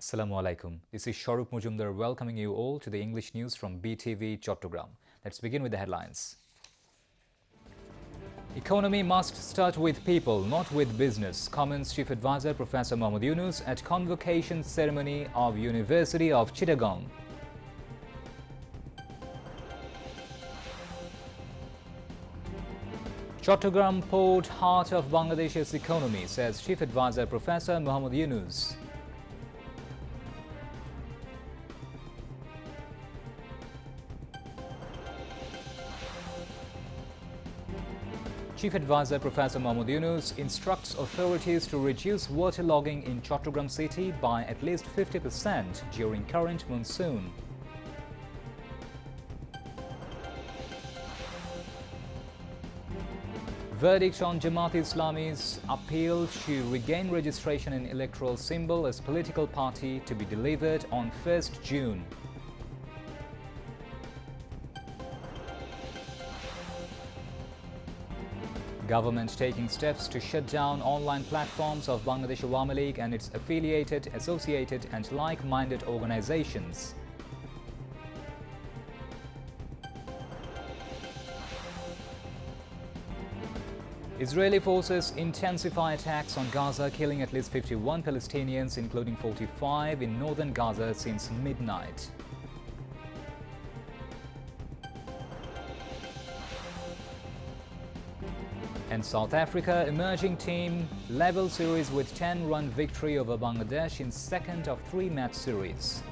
Assalamu alaikum. This is Shahrukh Mujumdar welcoming you all to the English news from BTV Chattogram. Let's begin with the headlines. Economy must start with people, not with business, comments Chief Advisor Professor Mohammad Yunus at convocation ceremony of University of Chittagong. Chattogram port, heart of Bangladesh's economy, says Chief Advisor Professor Mohammad Yunus. Chief Advisor Professor Mohammad Yunus instructs authorities to reduce waterlogging in Chattogram city by at least 50% during current monsoon. Verdict on Jamaat-e-Islami's appeal to regain registration in electoral symbol as political party to be delivered on 1st June. Government taking steps to shut down online platforms of Bangladesh Awami League and its affiliated, associated and like-minded organizations. Israeli forces intensify attacks on Gaza, killing at least 51 Palestinians, including 45 in northern Gaza since midnight. And South Africa emerging team level series with 10-run victory over Bangladesh in second of 3-match series.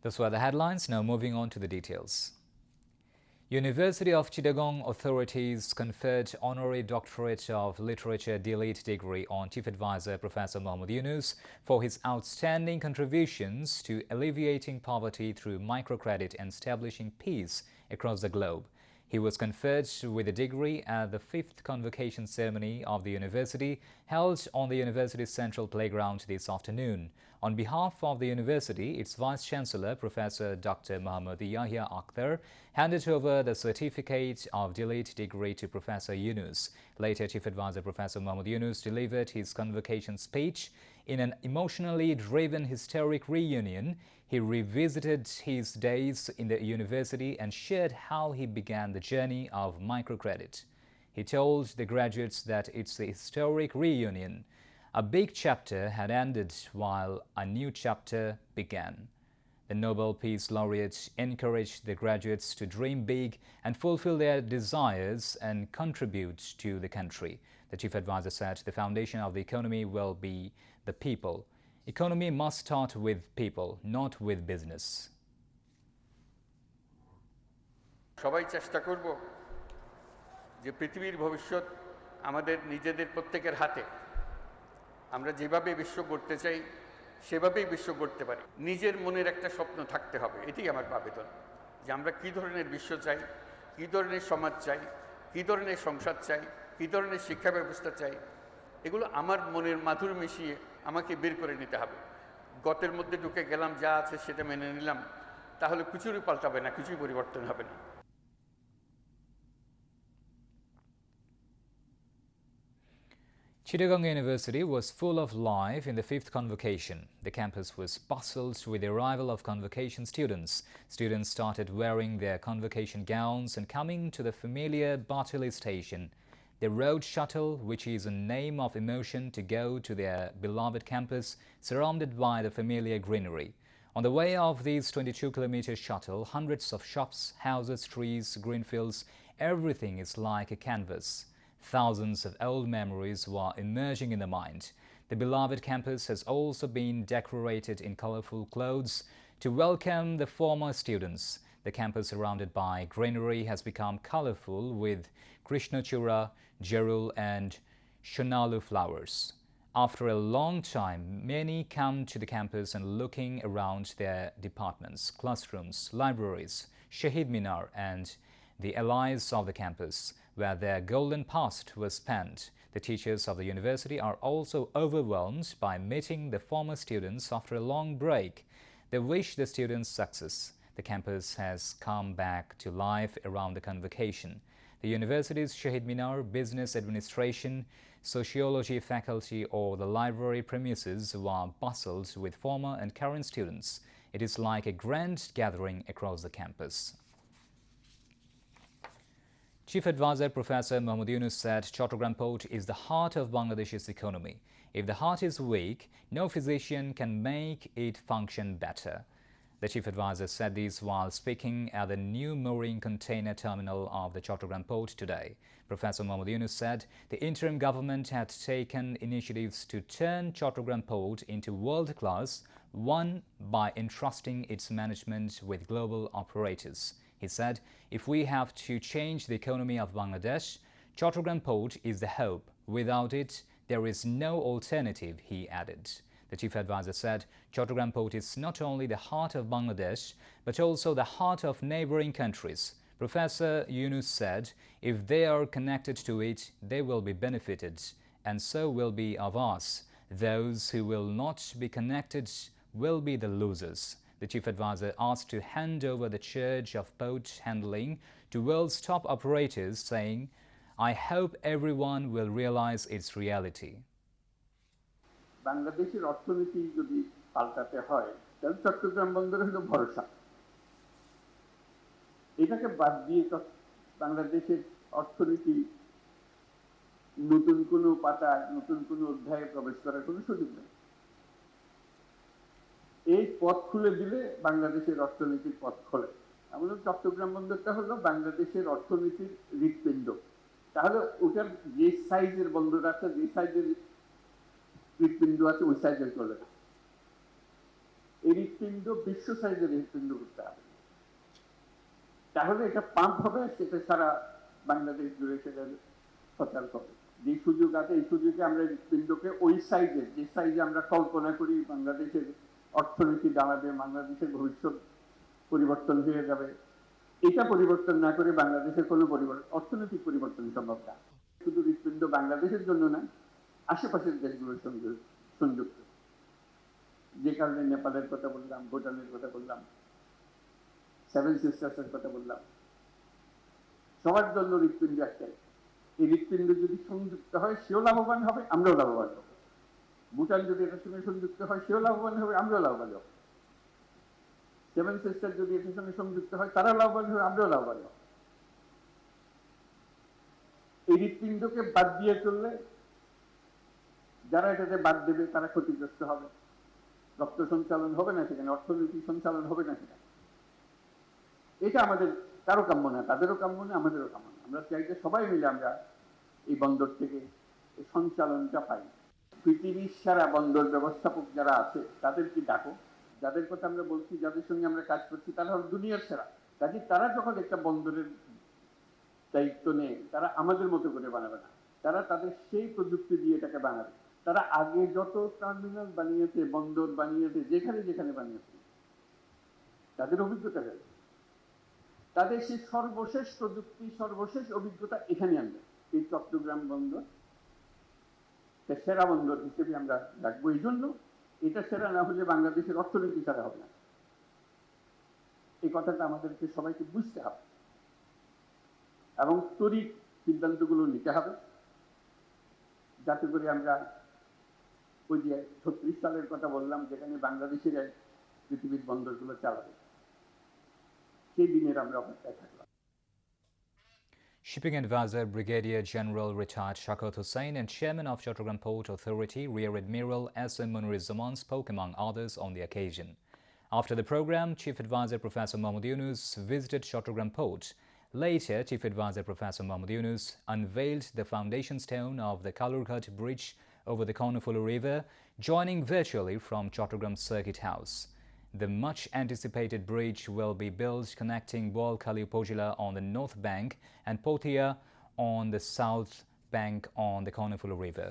Those were the headlines. Now moving on to the details. University of Chittagong authorities conferred Honorary Doctorate of Literature D.Litt degree on Chief Advisor Professor Mohammad Yunus for his outstanding contributions to alleviating poverty through microcredit and establishing peace across the globe. He was conferred with a degree at the 5th convocation ceremony of the university held on the university's central playground this afternoon. On behalf of the university, its Vice-Chancellor, Professor Dr. Muhammad Yahya Akhtar, handed over the certificate of D.Litt degree to Professor Yunus. Later, Chief Advisor Professor Mohammad Yunus delivered his convocation speech. In an emotionally driven historic reunion, he revisited his days in the university and shared how he began the journey of microcredit. He told the graduates that it's a historic reunion. A big chapter had ended while a new chapter began. The Nobel Peace Laureate encouraged the graduates to dream big and fulfill their desires and contribute to the country. The Chief Advisor said the foundation of the economy will be the people. Economy must start with people, not with business. সবাই চেষ্টা করব যে পৃথিবীর ভবিষ্যৎ আমাদের নিজেদের প্রত্যেকের হাতে। আমরা যেভাবে বিশ্ব গড়তে চাই সেভাবেই বিশ্ব গড়তে পারি। নিজের মনের একটা স্বপ্ন থাকতে হবে, এটাই আমার আবেদন যে আমরা কী ধরনের বিশ্ব চাই, কী ধরনের সমাজ চাই, কী ধরনের সংসার চাই, কী ধরনের শিক্ষা ব্যবস্থা চাই, এগুলো আমার মনের মাধুর মিশিয়ে আমাকে বের করে নিতে হবে। গতের মধ্যে ঢুকে গেলাম, যা আছে সেটা মেনে নিলাম, তাহলে কিছুই পাল্টাবে না, কিছুই পরিবর্তন হবে না। Chittagong University was full of life in the 5th convocation. The campus was bustled with the arrival of convocation students. Students started wearing their convocation gowns and coming to the familiar Bartley station. They rode shuttle, which is a name of emotion, to go to their beloved campus, surrounded by the familiar greenery. On the way of this 22-kilometer shuttle, hundreds of shops, houses, trees, green fields, everything is like a canvas. Thousands of old memories were emerging in the mind. The beloved campus has also been decorated in colorful clothes to welcome the former students. The campus, surrounded by greenery, has become colorful with Krishnachura, Jerul and Shonalu flowers. After a long time, many come to the campus and looking around their departments, classrooms, libraries, Shahid Minar and the allies of the campus, where their golden past was spent. The teachers of the university are also overwhelmed by meeting the former students after a long break. They wish the students success. The campus has come back to life around the convocation. The university's Shahid Minar, business administration, sociology faculty or the library premises were bustled with former and current students. It is like a grand gathering across the campus. Chief Advisor Professor Mohammad Yunus said Chattogram port is the heart of Bangladesh's economy. If the heart is weak, no physician can make it function better. The Chief Advisor said this while speaking at the new mooring container terminal of the Chattogram port today. Professor Mohammad Yunus said the interim government had taken initiatives to turn Chattogram port into world-class, one by entrusting its management with global operators. He said, if we have to change the economy of Bangladesh, Chattogram port is the hope. Without it, there is no alternative, he added. The Chief Advisor said Chattogram port is not only the heart of Bangladesh, but also the heart of neighboring countries. Professor Yunus said if they are connected to it, they will be benefited, and so will be of us. Those who will not be connected will be the losers. The Chief Advisor asked to hand over the charge of port handling to world's top operators, saying, I hope everyone will realize its reality. বাংলাদেশের অর্থনীতি যদি পাল্টাতে হয় তাহলে চট্টগ্রাম বন্দর হলো ভরসা। এটাকে বাদ দিয়ে বাংলাদেশের অর্থনীতি নতুন কোনো পাতা নতুন কোনো অধ্যায়ে প্রবেশ করার কোনো সুযোগ নেই। এই পথ খুলে দিলে বাংলাদেশের অর্থনীতির পথ খোলে। আমাদের চট্টগ্রাম বন্দরটা হলো বাংলাদেশের অর্থনীতির হৃৎপিণ্ড। তাহলে ওটার যে সাইজের বন্দর আছে, যে সাইজের হৃৎপিণ্ড আছে, ওই সাইজের চলে না। এই হৃৎপিণ্ড বিশ্ব সাইজের হৃৎপিণ্ড করতে হবে। তাহলে এটা পাম্প হবে, সেটা সারা বাংলাদেশ জুড়ে সেটা সচল হবে। যে সুযোগ আছে এই সুযোগে আমরা হৃৎপিণ্ডকে ওই সাইজের, যে সাইজে আমরা কল্পনা করি বাংলাদেশের অর্থনীতি দাঁড়াবে, বাংলাদেশের ভবিষ্যৎ পরিবর্তন হয়ে যাবে, এটা পরিবর্তন না করে বাংলাদেশের কোনো অর্থনৈতিক পরিবর্তন সম্ভব না। শুধু হৃৎপিণ্ড বাংলাদেশের জন্য না, আশেপাশের দেশগুলোর সঙ্গে সংযুক্ত। যে কারণে নেপালের কথা বললাম, ভুটানের কথা বললাম, সেভেন সিস্টার্সের কথা বললাম, সবার জন্য হৃৎপিণ্ড একটাই। এই হৃৎপিণ্ড যদি সংযুক্ত হয় সেও লাভবান হবে, আমরাও লাভবান হব। ভুটান যদি এটার সঙ্গে সংযুক্ত হয় সেও লাভবান হবে, আমরাও লাভবান হব। সেভেন সিস্টার যদি এটার সঙ্গে সংযুক্ত হয় তারা লাভবান হবে, আমরাও লাভবান হব। এই হৃৎপিণ্ডকে বাদ দিয়ে চললে যারা এটাতে বাদ দেবে তারা ক্ষতিগ্রস্ত হবে। রক্ত সঞ্চালন হবে না সেখানে, অর্থনৈতিক সঞ্চালন হবে না সেখানে। এটা আমাদের কারো কাম্য না, তাদেরও কাম্য না, আমাদেরও কাম্য না। আমরা চাই যে সবাই মিলে আমরা এই বন্দর থেকে এই সঞ্চালনটা পাই। পৃথিবীর সারা বন্দর ব্যবস্থাপক যারা আছে তাদেরকে ডাকো, যাদের কথা আমরা বলছি, যাদের সঙ্গে আমরা কাজ করছি, তারা হল দুনিয়ার সেরা। কাজে তারা যখন একটা বন্দরের দায়িত্ব নেয়, তারা আমাদের মতো করে বানাবে না, তারা তাদের সেই প্রযুক্তি দিয়ে এটাকে বানাবে। তারা আগে যত টার্মিনাল বানিয়েছে, বন্দর বানিয়েছে, যেখানে যেখানে বানিয়েছে, তাদের অভিজ্ঞতা রয়েছে, তাদের সেই সর্বশেষ প্রযুক্তি, সর্বশেষ অভিজ্ঞতা এখানে আনবে। এই চট্টগ্রাম বন্দর সেরা বন্দর হিসেবে আমরা ডাকবো। এই জন্য এটা সেরা না হলে বাংলাদেশের অর্থনীতি সেরা হবে না। এই কথাটা আমাদেরকে সবাইকে বুঝতে হবে এবং তড়িৎ সিদ্ধান্তগুলো নিতে হবে, যাতে করে আমরা ওই যে 36 সালের কথা বললাম, যেখানে বাংলাদেশের পৃথিবীর বন্দরগুলো চালাবে, সেই দিনের আমরা অপেক্ষায় থাকলাম। Shipping Advisor Brigadier General retired Shaukat Hussain and Chairman of Chattogram Port Authority Rear Admiral S.M. Munir-Zaman spoke among others on the occasion. After the program, Chief Advisor Professor Mohammad Yunus visited Chattogram Port. Later, Chief Advisor Professor Mohammad Yunus unveiled the foundation stone of the Kalurghat Bridge over the Konofulu River, joining virtually from Chattogram Circuit House. The much-anticipated bridge will be built connecting Boalkhali Upazila on the north bank and Pothia on the south bank on the Konofulu River.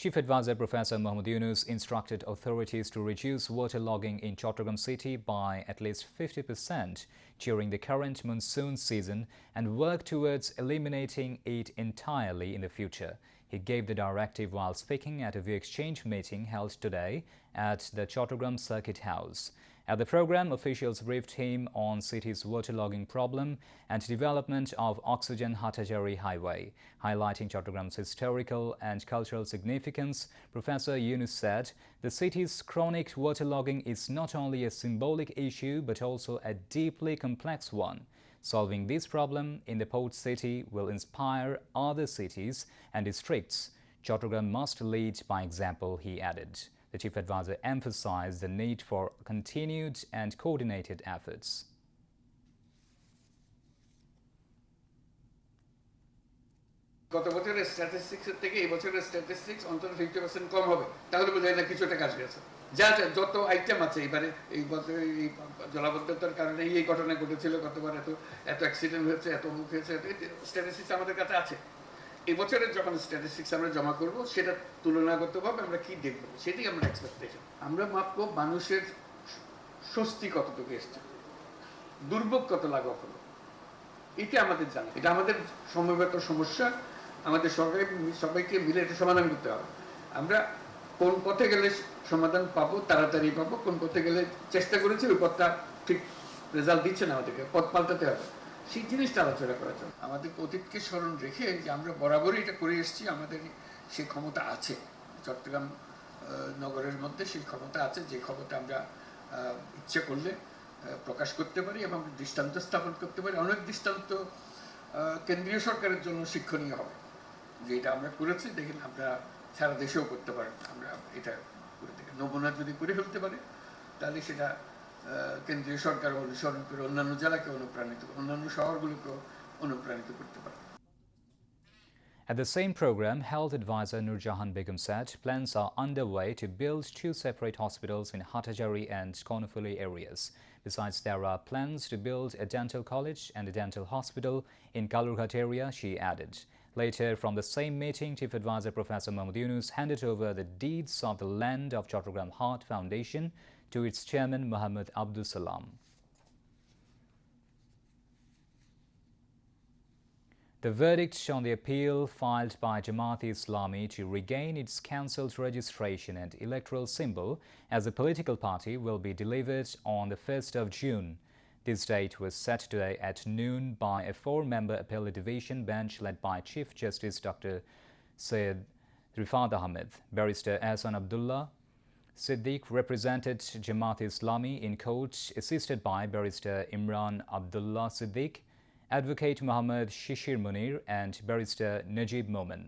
Chief Advisor Professor Mohammad Yunus instructed authorities to reduce waterlogging in Chattogram city by at least 50% during the current monsoon season and work towards eliminating it entirely in the future. He gave the directive while speaking at a view exchange meeting held today at the Chattogram Circuit House. At the program, officials briefed him on city's waterlogging problem and development of Oxygen Hattijari Highway. Highlighting Chattogram's historical and cultural significance, Professor Yunus said the city's chronic waterlogging is not only a symbolic issue but also a deeply complex one. Solving this problem in the port city will inspire other cities and districts. Chattogram must lead by example, he added. The chief advisor emphasized the need for continued and coordinated efforts. গত বছরের স্ট্যাটিস্টিক্সের থেকে এই বছরের statistics অন্তত 50% কম হবে, তাহলে বোঝায় না কিছু একটা কাজ গেছে। যা যত আইটেম আছে এবারে এই বছর এই জলাবদ্ধতার কারণে এই ঘটনা ঘটেছিল, গতবার এত অ্যাক্সিডেন্ট হয়েছে, এত মুখ হয়েছে, স্ট্যাটিস্টিক্স আমাদের কাছে আছে। এই বছরের যখন স্ট্যাটিস্টিক্স আমরা জমা করব, সেটা তুলনাগতভাবে আমরা কি দেখব, সেটাই আমরা এক্সপেকটেশন। আমরা মাপবো মানুষের স্বস্তি কতটুকু এসছে, দুর্ভোগ কত লাঘব হলো, এটা আমাদের জানা। এটা আমাদের সমবেত সমস্যা, আমাদের সবাইকে মিলে এটা সমাধান করতে হবে। আমরা কোন পথে গেলে সমাধান পাবো, তাড়াতাড়ি পাবো, কোন পথে গেলে চেষ্টা করেছি ওই পথটা ঠিক রেজাল্ট দিচ্ছে না, আমাদেরকে পথ পাল্টাতে হবে, সেই জিনিসটা আলোচনা করা যায়। আমাদের অতীতকে স্মরণ রেখে যে আমরা বরাবরই এটা করে এসেছি, আমাদের সেই ক্ষমতা আছে। চট্টগ্রাম নগরের মধ্যে সেই ক্ষমতা আছে, যে ক্ষমতা আমরা ইচ্ছে করলে প্রকাশ করতে পারি এবং দৃষ্টান্ত স্থাপন করতে পারি। অনেক দৃষ্টান্ত কেন্দ্রীয় সরকারের জন্য শিক্ষণীয় হবে, যে এটা আমরা করেছি, দেখেন আমরা সারা দেশেও করতে পারেন। আমরা এটা করে দেখি, নমুনা যদি করে ফেলতে পারি তাহলে সেটা কেন্দ্রীয় সরকার অনুসরণ করে অন্যান্য জেলাকে অনুপ্রাণিত, অন্যান্য শহরগুলোকে অনুপ্রাণিত করতে পারে। At the same program, Health Advisor Nurjahan Begum said plans are underway to build 2 separate hospitals in Hattijari and Konofuli areas. Besides, there are plans to build a dental college and a dental hospital in Kalurghat area, she added. Later, from the same meeting, Chief Advisor Professor Mohammad Yunus handed over the deeds of the land of Chattogram Heart Foundation to its chairman Muhammad Abdul Salam. The verdict on the appeal filed by Jamaat-e-Islami to regain its cancelled registration and electoral symbol as a political party will be delivered on the 1st of June. This date was set today at noon by a 4-member appellate division bench led by Chief Justice Dr. Syed Rifat Ahmed. Barrister Ahsan Abdullah Siddiq represented Jamaat-e-Islami in court, assisted by Barrister Imran Abdullah Siddiq, Advocate Muhammad Shishir Munir and Barrister Najib Momin.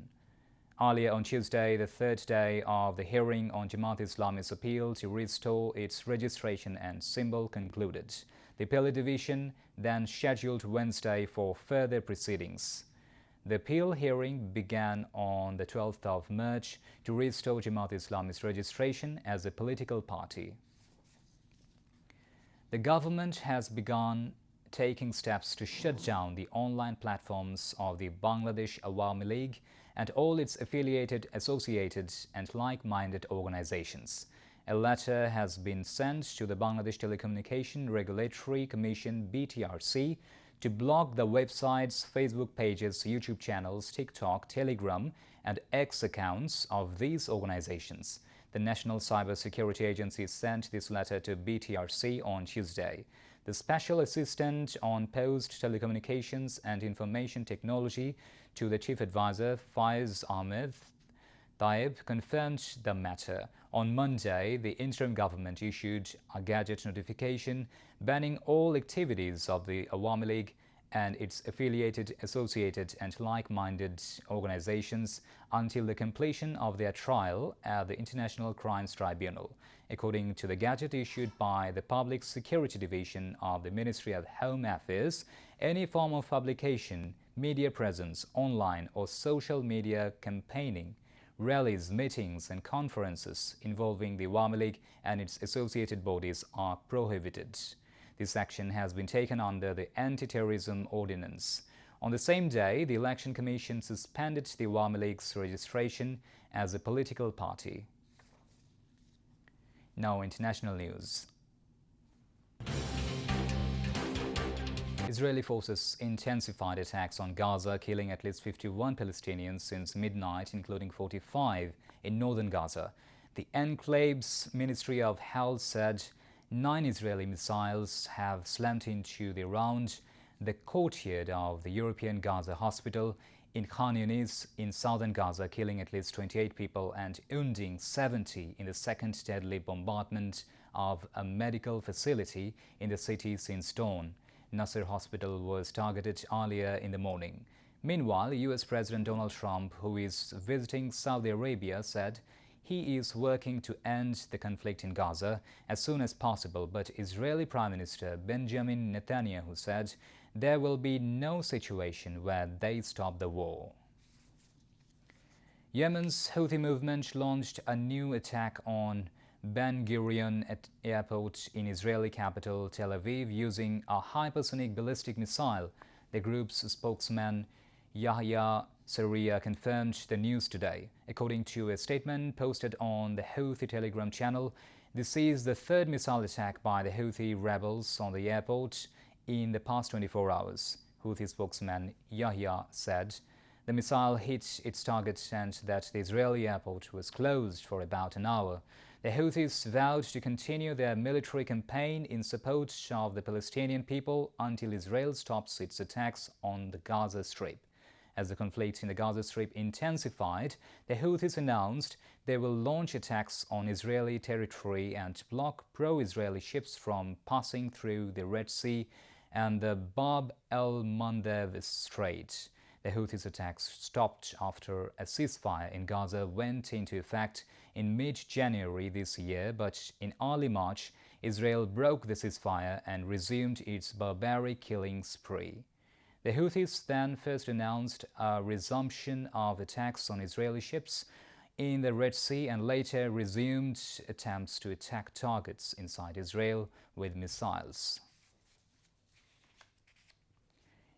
Earlier on Tuesday, the third day of the hearing on Jamaat-e-Islami's appeal to restore its registration and symbol concluded. The appellate division then scheduled Wednesday for further proceedings. The appeal hearing began on the 12th of March to restore Jamaat-e-Islami's registration as a political party. The government has begun taking steps to shut down the online platforms of the Bangladesh Awami League and all its affiliated, associated and like-minded organizations. A letter has been sent to the Bangladesh Telecommunication Regulatory Commission (BTRC) to block the websites, Facebook pages, YouTube channels, TikTok, Telegram and X accounts of these organizations. The National Cybersecurity Agency sent this letter to BTRC on Tuesday. The Special Assistant on Post Telecommunications and Information Technology to the Chief Advisor Faiz Ahmed Taib confirmed the matter. On Monday, the interim government issued a Gazette notification banning all activities of the Awami League and its affiliated, associated and like-minded organizations until the completion of their trial at the International Crimes Tribunal. According to the Gazette issued by the Public Security Division of the Ministry of Home Affairs, any form of publication, media presence, online or social media campaigning, rallies, meetings and conferences involving the Awami League and its associated bodies are prohibited. This action has been taken under the Anti-Terrorism Ordinance. On the same day, the Election Commission suspended the Awami League's registration as a political party. Now, international news. Israeli forces intensified attacks on Gaza, killing at least 51 Palestinians since midnight, including 45 in northern Gaza. The enclave's Ministry of Health said 9 Israeli missiles have slammed into the courtyard of the European Gaza hospital in Khan Yunis in southern Gaza, killing at least 28 people and wounding 70 in the second deadly bombardment of a medical facility in the city since dawn. Nasser Hospital was targeted earlier in the morning. Meanwhile, U.S. President Donald Trump, who is visiting Saudi Arabia, said he is working to end the conflict in Gaza as soon as possible, but Israeli Prime Minister Benjamin Netanyahu said there will be no situation where they stop the war. Yemen's Houthi movement launched a new attack on Ben Gurion airport in Israeli capital Tel Aviv using a hypersonic ballistic missile. The group's spokesman Yahya Sarria confirmed the news today. According to a statement posted on the Houthi Telegram channel, this is the third missile attack by the Houthi rebels on the airport in the past 24 hours. Houthi spokesman Yahya said the missile hit its target and that the Israeli airport was closed for about an hour. The Houthis vowed to continue their military campaign in support of the Palestinian people until Israel stops its attacks on the Gaza Strip. As the conflict in the Gaza Strip intensified, the Houthis announced they will launch attacks on Israeli territory and block pro-Israeli ships from passing through the Red Sea and the Bab el-Mandeb Strait. The Houthis' attacks stopped after a ceasefire in Gaza went into effect in mid-January this year, but in early March, Israel broke the ceasefire and resumed its barbaric killing spree. The Houthis then first announced a resumption of attacks on Israeli ships in the Red Sea and later resumed attempts to attack targets inside Israel with missiles.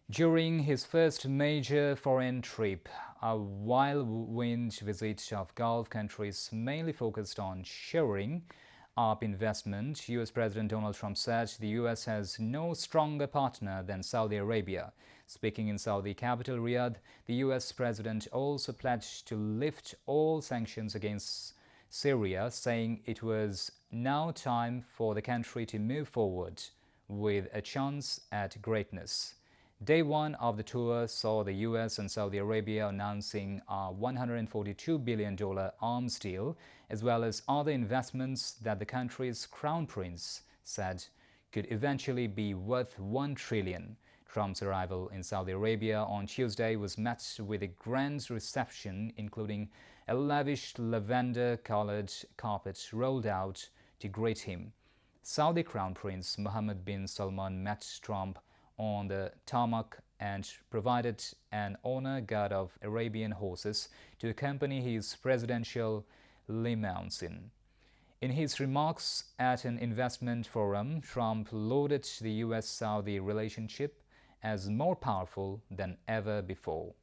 During his first major foreign trip, a whirlwind visit of Gulf countries mainly focused on shoring up investment, U.S. President Donald Trump said the U.S. has no stronger partner than Saudi Arabia. Speaking in Saudi capital Riyadh, the U.S. President also pledged to lift all sanctions against Syria, saying it was now time for the country to move forward with a chance at greatness. Day one of the tour saw the U.S. and Saudi Arabia announcing a $142 billion arms deal, as well as other investments that the country's crown prince said could eventually be worth $1 trillion. Trump's arrival in Saudi Arabia on Tuesday was met with a grand reception, including a lavish lavender-colored carpet rolled out to greet him. Saudi Crown Prince Mohammed bin Salman met Trump on the tarmac and provided an honor guard of Arabian horses to accompany his presidential limousine. In his remarks at an investment forum, Trump lauded the U.S.-Saudi relationship as more powerful than ever before.